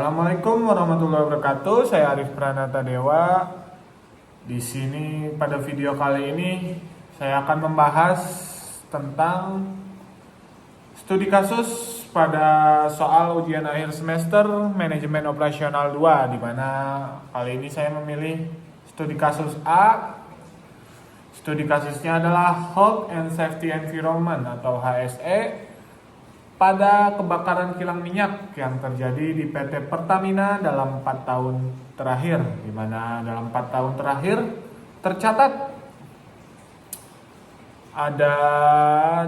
Assalamualaikum warahmatullahi wabarakatuh. Saya Arif Pranata Dewa. Di sini pada video kali ini saya akan membahas tentang studi kasus pada soal ujian akhir semester manajemen operasional 2, di mana kali ini saya memilih studi kasus A. Studi kasusnya adalah Health and Safety Environment atau HSE pada kebakaran kilang minyak yang terjadi di PT Pertamina dalam 4 tahun terakhir, di mana dalam 4 tahun terakhir tercatat ada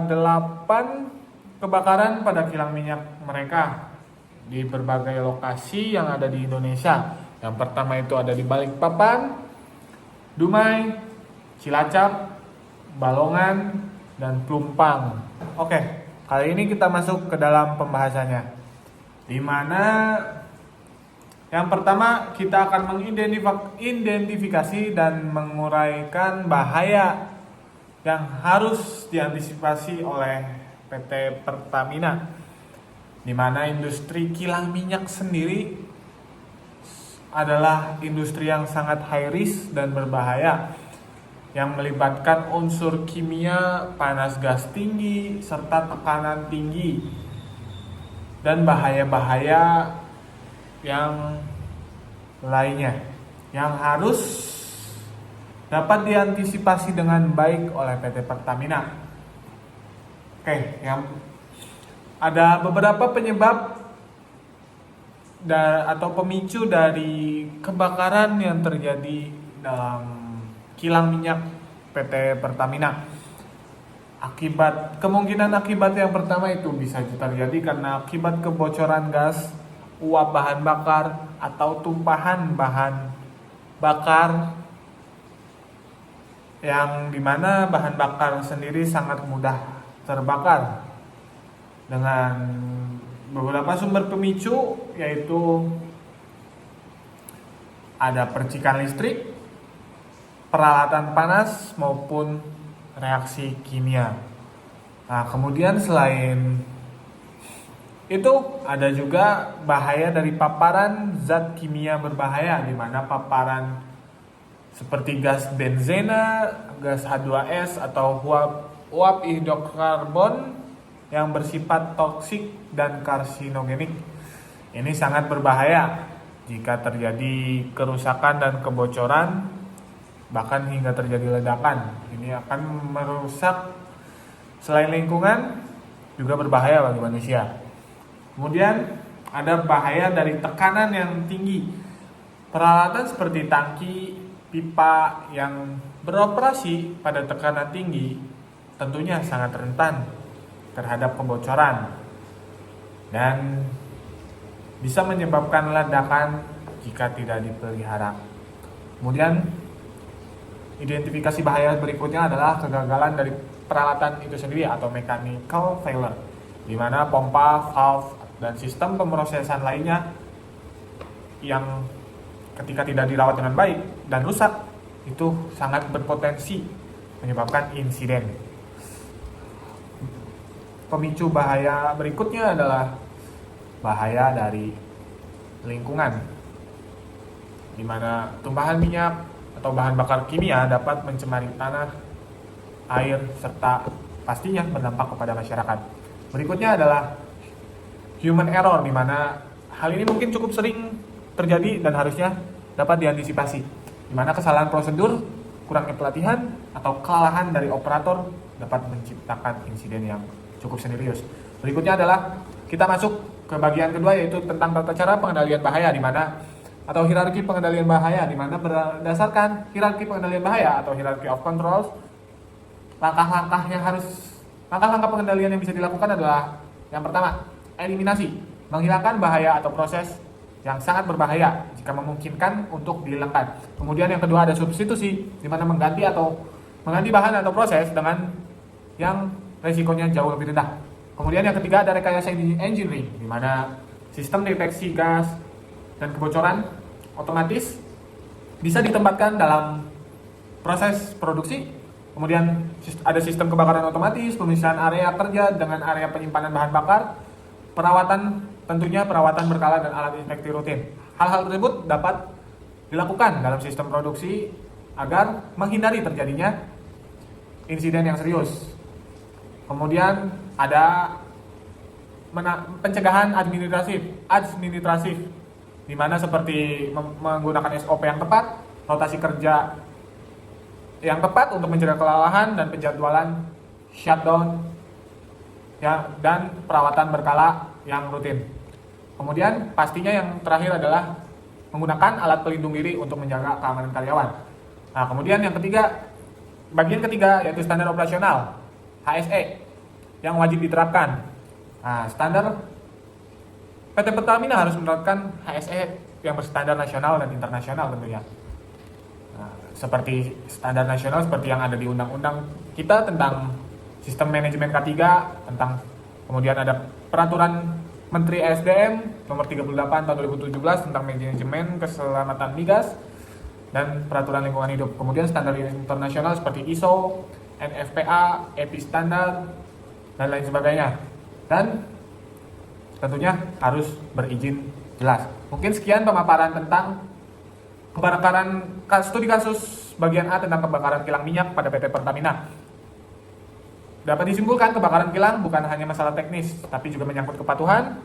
8 kebakaran pada kilang minyak mereka di berbagai lokasi yang ada di Indonesia. Yang pertama itu ada di Balikpapan, Dumai, Cilacap, Balongan, dan Plumpang. Oke. Kali ini kita masuk ke dalam pembahasannya, di mana yang pertama kita akan mengidentifikasi dan menguraikan bahaya yang harus diantisipasi oleh PT Pertamina, di mana industri kilang minyak sendiri adalah industri yang sangat high risk dan berbahaya, yang melibatkan unsur kimia, panas gas tinggi, serta tekanan tinggi, dan bahaya-bahaya yang lainnya yang harus dapat diantisipasi dengan baik oleh PT Pertamina. Oke, yang ada beberapa penyebab atau pemicu dari kebakaran yang terjadi dalam kilang minyak PT Pertamina. Kemungkinan akibat yang pertama itu bisa terjadi karena akibat kebocoran gas, uap bahan bakar, atau tumpahan bahan bakar, yang dimana bahan bakar sendiri sangat mudah terbakar dengan beberapa sumber pemicu, yaitu ada percikan listrik, peralatan panas, maupun reaksi kimia. Nah, kemudian selain itu ada juga bahaya dari paparan zat kimia berbahaya, di mana paparan seperti gas benzena, gas H2S, atau uap hidrokarbon yang bersifat toksik dan karsinogenik. Ini sangat berbahaya jika terjadi kerusakan dan kebocoran, bahkan hingga terjadi ledakan. Ini akan merusak selain lingkungan, juga berbahaya bagi manusia. Kemudian ada bahaya dari tekanan yang tinggi. Peralatan seperti tangki, pipa yang beroperasi pada tekanan tinggi tentunya sangat rentan terhadap kebocoran dan bisa menyebabkan ledakan jika tidak dipelihara. Kemudian identifikasi bahaya berikutnya adalah kegagalan dari peralatan itu sendiri atau mechanical failure, di mana pompa, valve, dan sistem pemrosesan lainnya yang ketika tidak dirawat dengan baik dan rusak itu sangat berpotensi menyebabkan insiden. Pemicu bahaya berikutnya adalah bahaya dari lingkungan, di mana tumpahan minyak atau bahan bakar kimia dapat mencemari tanah, air, serta pastinya berdampak kepada masyarakat. Berikutnya adalah human error, di mana hal ini mungkin cukup sering terjadi dan harusnya dapat diantisipasi, di mana kesalahan prosedur, kurangnya pelatihan, atau kelelahan dari operator dapat menciptakan insiden yang cukup serius. Berikutnya adalah kita masuk ke bagian kedua, yaitu tentang tata cara pengendalian bahaya, di mana atau hierarki pengendalian bahaya, di mana berdasarkan hierarki pengendalian bahaya atau hierarchy of controls, langkah-langkah pengendalian yang bisa dilakukan adalah yang pertama, eliminasi, menghilangkan bahaya atau proses yang sangat berbahaya jika memungkinkan untuk dihilangkan. Kemudian yang kedua ada substitusi, di mana mengganti bahan atau proses dengan yang resikonya jauh lebih rendah. Kemudian yang ketiga ada rekayasa engineering, di mana sistem deteksi gas dan kebocoran otomatis bisa ditempatkan dalam proses produksi. Kemudian ada sistem kebakaran otomatis, pemisahan area kerja dengan area penyimpanan bahan bakar, perawatan tentunya perawatan berkala dan alat inspeksi rutin. Hal-hal tersebut dapat dilakukan dalam sistem produksi agar menghindari terjadinya insiden yang serius. Kemudian ada pencegahan administratif, di mana seperti menggunakan SOP yang tepat, rotasi kerja yang tepat untuk mencegah kelelahan dan penjadwalan shutdown ya, dan perawatan berkala yang rutin. Kemudian pastinya yang terakhir adalah menggunakan alat pelindung diri untuk menjaga keamanan karyawan. Nah, kemudian yang ketiga, bagian ketiga yaitu standar operasional HSE yang wajib diterapkan. Nah, standar PT Pertamina harus menerapkan HSE yang berstandar nasional dan internasional tentunya. Nah, seperti standar nasional seperti yang ada di undang-undang kita tentang sistem manajemen K3, tentang kemudian ada peraturan Menteri SDM nomor 38 tahun 2017 tentang manajemen keselamatan migas dan peraturan lingkungan hidup. Kemudian standar internasional seperti ISO, NFPA, EPI standar dan lain sebagainya. Dan tentunya harus berizin jelas. Mungkin sekian pemaparan tentang kebakaran, studi kasus bagian A tentang kebakaran kilang minyak pada PT Pertamina. Dapat disimpulkan kebakaran kilang bukan hanya masalah teknis, tapi juga menyangkut kepatuhan,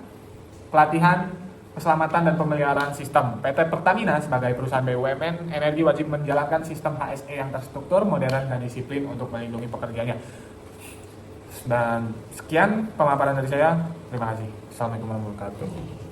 pelatihan, keselamatan dan pemeliharaan sistem. PT Pertamina sebagai perusahaan BUMN energi wajib menjalankan sistem HSE yang terstruktur, modern dan disiplin untuk melindungi pekerjanya. Dan sekian pemaparan dari saya. Terima kasih. Assalamualaikum warahmatullahi wabarakatuh.